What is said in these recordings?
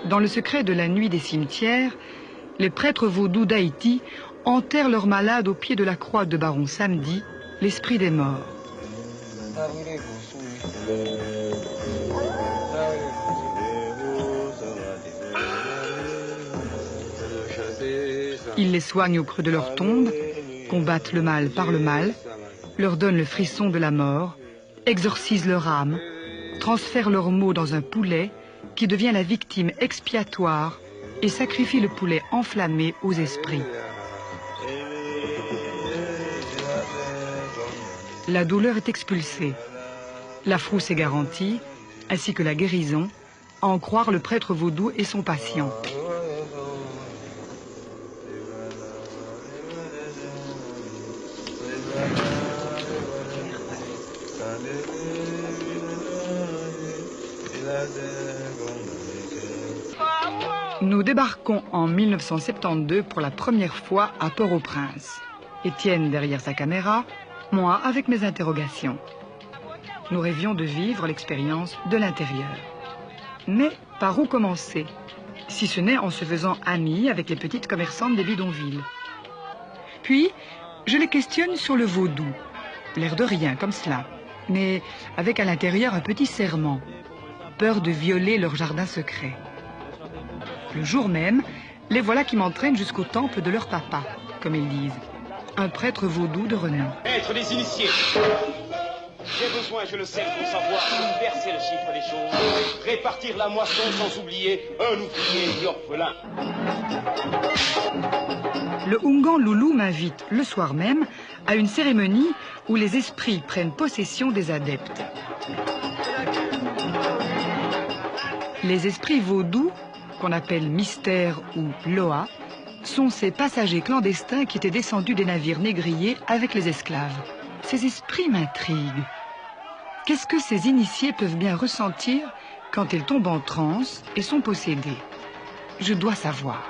Dans le secret de la nuit des cimetières, les prêtres vaudous d'Haïti enterrent leurs malades au pied de la croix de Baron Samedi, l'esprit des morts. Ils les soignent au creux de leur tombe, combattent le mal par le mal, leur donnent le frisson de la mort, exorcisent leur âme, transfèrent leurs maux dans un poulet qui devient la victime expiatoire et sacrifie le poulet enflammé aux esprits. La douleur est expulsée. La frousse est garantie, ainsi que la guérison, à en croire le prêtre vaudou et son patient. Nous débarquons en 1972 pour la première fois à Port-au-Prince. Étienne derrière sa caméra, moi avec mes interrogations. Nous rêvions de vivre l'expérience de l'intérieur. Mais par où commencer, si ce n'est en se faisant amis avec les petites commerçantes des bidonvilles? Puis, je les questionne sur le vaudou. L'air de rien, comme cela, mais avec à l'intérieur un petit serment. Peur de violer leur jardin secret. Le jour même, les voilà qui m'entraînent jusqu'au temple de leur papa, comme ils disent. Un prêtre vaudou de renom. Maître des initiés, j'ai besoin, je le sais, pour savoir inverser le chiffre des choses, répartir la moisson sans oublier un ouvrier et orphelin. Le Oungan Loulou m'invite le soir même à une cérémonie où les esprits prennent possession des adeptes. Les esprits vaudous, qu'on appelle mystère ou loa, sont ces passagers clandestins qui étaient descendus des navires négriers avec les esclaves. Ces esprits m'intriguent. Qu'est-ce que ces initiés peuvent bien ressentir quand ils tombent en transe et sont possédés? Je dois savoir.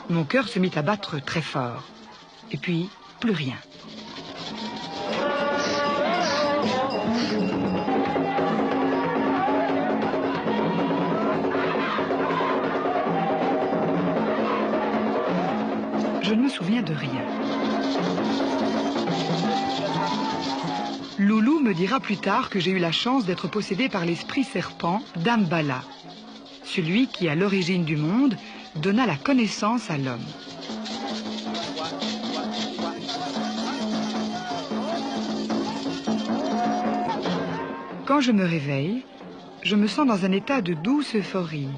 Mon cœur se mit à battre très fort. Et puis, plus rien. Je ne me souviens de rien. Loulou me dira plus tard que j'ai eu la chance d'être possédée par l'esprit serpent d'Ambala, celui qui, à l'origine du monde, donna la connaissance à l'homme. Quand je me réveille, je me sens dans un état de douce euphorie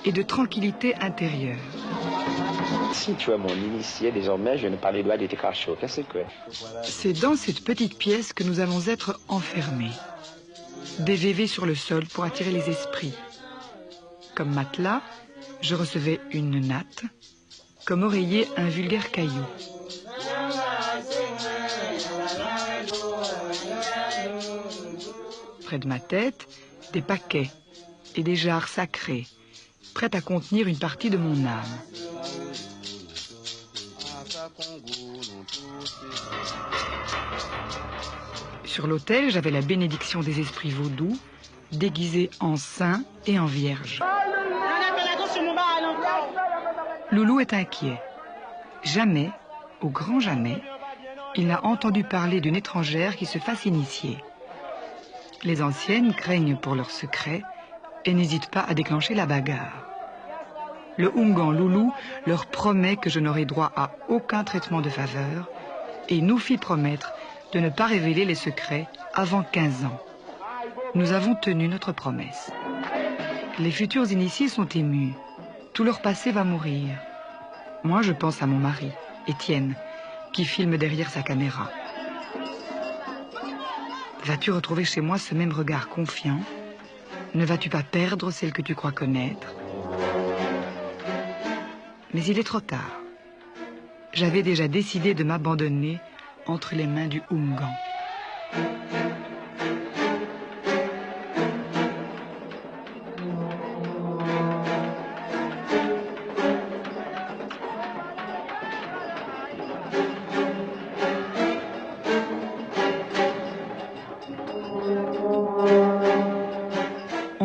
et de tranquillité intérieure. Si tu es mon initié, désormais, je ne pas les doigts de tes cachots. Qu'est-ce que c'est dans cette petite pièce que nous allons être enfermés. Des vévés sur le sol pour attirer les esprits. Comme matelas, je recevais une natte. Comme oreiller, un vulgaire caillou. Près de ma tête, des paquets et des jarres sacrées, prêtes à contenir une partie de mon âme. Sur l'autel, j'avais la bénédiction des esprits vaudous, déguisés en saints et en vierges. Loulou est inquiet. Jamais, au grand jamais, il n'a entendu parler d'une étrangère qui se fasse initier. Les anciennes craignent pour leurs secrets et n'hésitent pas à déclencher la bagarre. Le Oungan Loulou leur promet que je n'aurai droit à aucun traitement de faveur et nous fit promettre de ne pas révéler les secrets avant 15 ans. Nous avons tenu notre promesse. Les futurs initiés sont émus. Tout leur passé va mourir. Moi, je pense à mon mari, Étienne, qui filme derrière sa caméra. Vas-tu retrouver chez moi ce même regard confiant? Ne vas-tu pas perdre celle que tu crois connaître? Mais il est trop tard. J'avais déjà décidé de m'abandonner entre les mains du Oungan.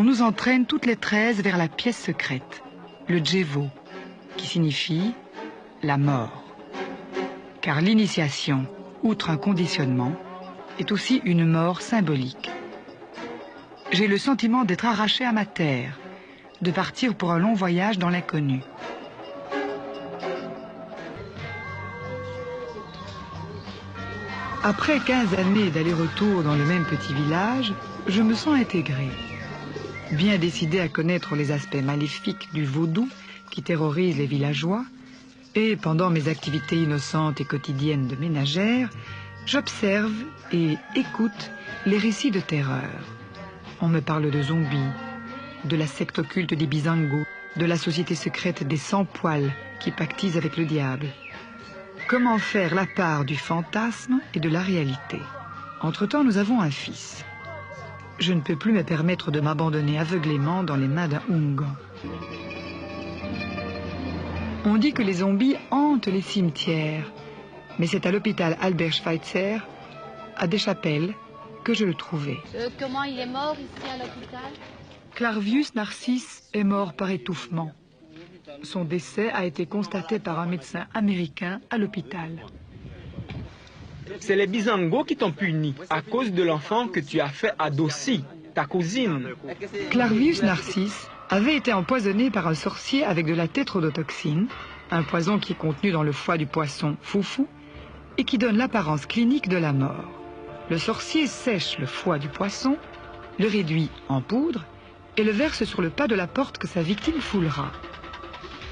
nous entraîne toutes les 13 vers la pièce secrète, le Djevo, qui signifie la mort. Car l'initiation, outre un conditionnement, est aussi une mort symbolique. J'ai le sentiment d'être arraché à ma terre, de partir pour un long voyage dans l'inconnu. Après 15 années d'aller-retour dans le même petit village, je me sens intégrée. Bien décidée à connaître les aspects maléfiques du vaudou qui terrorise les villageois, et pendant mes activités innocentes et quotidiennes de ménagère, j'observe et écoute les récits de terreur. On me parle de zombies, de la secte occulte des Bizangos, de la société secrète des sans-poils qui pactisent avec le diable. Comment faire la part du fantasme et de la réalité? Entre-temps, nous avons un fils. Je ne peux plus me permettre de m'abandonner aveuglément dans les mains d'un Oungan. On dit que les zombies hantent les cimetières, mais c'est à l'hôpital Albert Schweitzer, à Deschapelles, que je le trouvais. Comment il est mort ici à l'hôpital? Clarvius Narcisse est mort par étouffement. Son décès a été constaté par un médecin américain à l'hôpital. C'est les Bizangos qui t'ont puni à cause de l'enfant que tu as fait à Dossi, ta cousine. Clarvius Narcisse avait été empoisonné par un sorcier avec de la tétrodotoxine, un poison qui est contenu dans le foie du poisson foufou et qui donne l'apparence clinique de la mort. Le sorcier sèche le foie du poisson, le réduit en poudre et le verse sur le pas de la porte que sa victime foulera.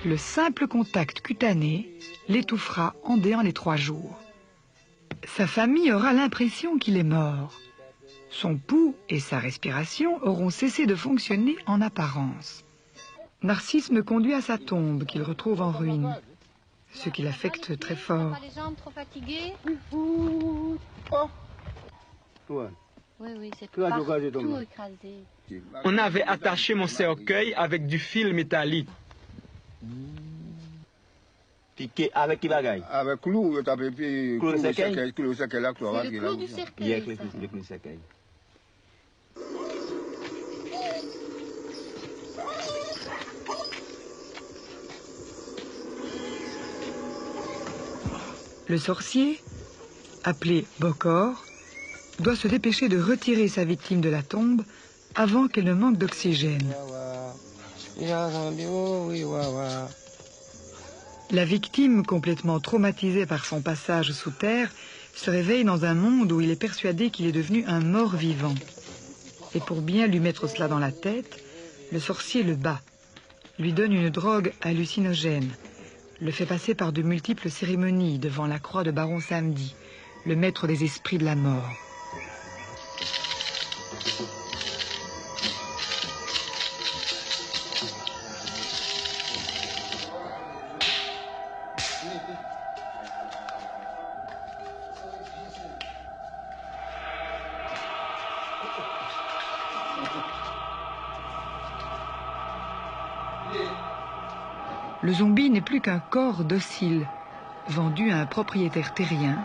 Le simple contact cutané l'étouffera en déant les 3 jours. Sa famille aura l'impression qu'il est mort. Son pouls et sa respiration auront cessé de fonctionner en apparence. Narcisse me conduit à sa tombe qu'il retrouve en ruine, ce qui l'affecte très fort. Pas les jambes trop fatiguées? Oui, c'est tout écrasé. On avait attaché mon cercueil avec du fil métallique. Piqué avec qui bagaille? Avec clou, tu as pris Clou de cercueil? Clou de cercueil là, tu vas voir C'est qu'il le a clou du cercueil. Le ça. clou du cercueil. Le sorcier, appelé Bokor, doit se dépêcher de retirer sa victime de la tombe avant qu'elle ne manque d'oxygène. La victime, complètement traumatisée par son passage sous terre, se réveille dans un monde où il est persuadé qu'il est devenu un mort vivant. Et pour bien lui mettre cela dans la tête, le sorcier le bat, lui donne une drogue hallucinogène, le fait passer par de multiples cérémonies devant la croix de Baron Samedi, le maître des esprits de la mort. Le zombie n'est plus qu'un corps docile, vendu à un propriétaire terrien,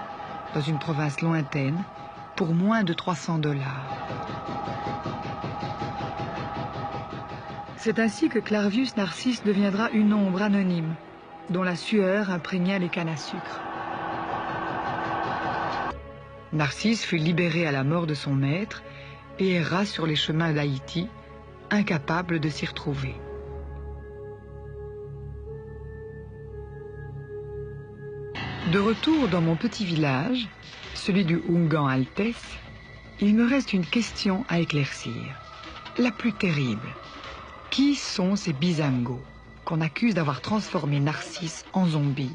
dans une province lointaine, pour moins de 300 $. C'est ainsi que Clarvius Narcisse deviendra une ombre anonyme, dont la sueur imprégna les cannes à sucre. Narcisse fut libéré à la mort de son maître et erra sur les chemins d'Haïti, incapable de s'y retrouver. De retour dans mon petit village, celui du Oungan Altesse, il me reste une question à éclaircir, la plus terrible. Qui sont ces Bizangos qu'on accuse d'avoir transformé Narcisse en zombie?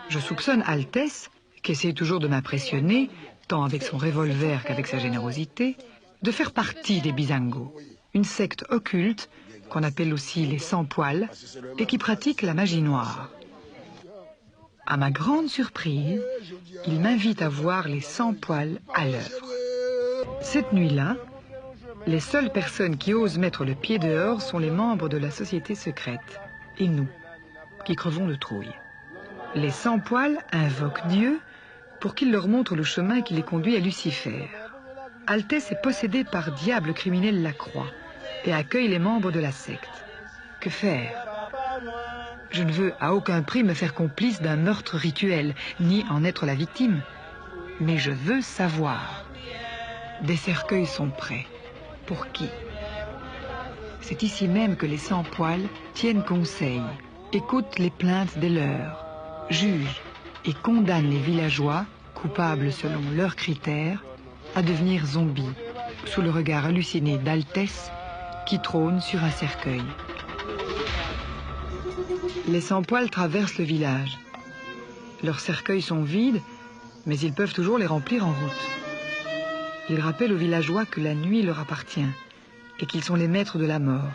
Je soupçonne Altesse, qui essaie toujours de m'impressionner, tant avec son revolver qu'avec sa générosité, de faire partie des Bizangos, une secte occulte qu'on appelle aussi les sans-poils et qui pratique la magie noire. À ma grande surprise, il m'invite à voir les sans-poils à l'œuvre. Cette nuit-là, les seules personnes qui osent mettre le pied dehors sont les membres de la société secrète, et nous, qui crevons de trouille. Les sans-poils invoquent Dieu pour qu'il leur montre le chemin qui les conduit à Lucifer. Altesse est possédé par Diable criminel Lacroix, et accueille les membres de la secte. Que faire? Je ne veux à aucun prix me faire complice d'un meurtre rituel, ni en être la victime. Mais je veux savoir. Des cercueils sont prêts. Pour qui? C'est ici même que les sans-poils tiennent conseil, écoutent les plaintes des leurs, jugent et condamnent les villageois, coupables selon leurs critères, à devenir zombies, sous le regard halluciné d'Altès qui trône sur un cercueil. Les sans-poils traversent le village. Leurs cercueils sont vides, mais ils peuvent toujours les remplir en route. Ils rappellent aux villageois que la nuit leur appartient et qu'ils sont les maîtres de la mort.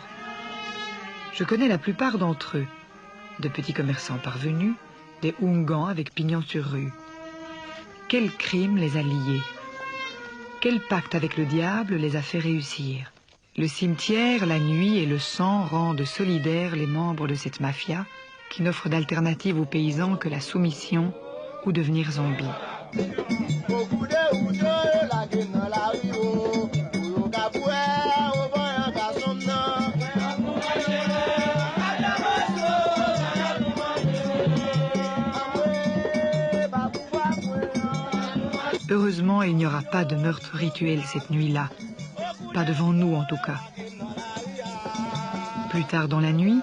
Je connais la plupart d'entre eux, de petits commerçants parvenus, des Oungans avec pignon sur rue. Quel crime les a liés? Quel pacte avec le diable les a fait réussir? Le cimetière, la nuit et le sang rendent solidaires les membres de cette mafia qui n'offre d'alternative aux paysans que la soumission ou devenir zombie. Heureusement, il n'y aura pas de meurtre rituel cette nuit-là. Pas devant nous, en tout cas. Plus tard dans la nuit,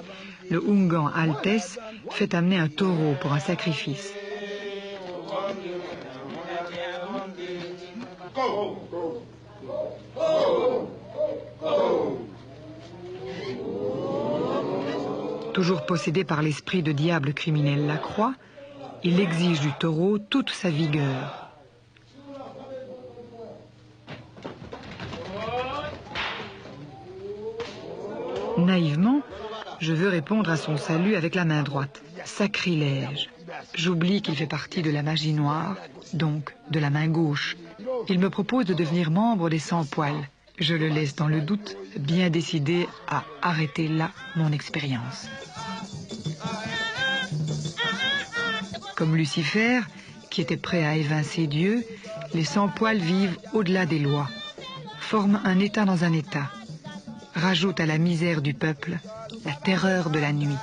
le Oungan Altès fait amener un taureau pour un sacrifice. Toujours possédé par l'esprit de diable criminel Lacroix, il exige du taureau toute sa vigueur. Naïvement, je veux répondre à son salut avec la main droite. Sacrilège. J'oublie qu'il fait partie de la magie noire, donc de la main gauche. Il me propose de devenir membre des sans-poils. Je le laisse dans le doute, bien décidé à arrêter là mon expérience. Comme Lucifer, qui était prêt à évincer Dieu, les sans-poils vivent au-delà des lois, forment un État dans un État, rajoutent à la misère du peuple la terreur de la nuit.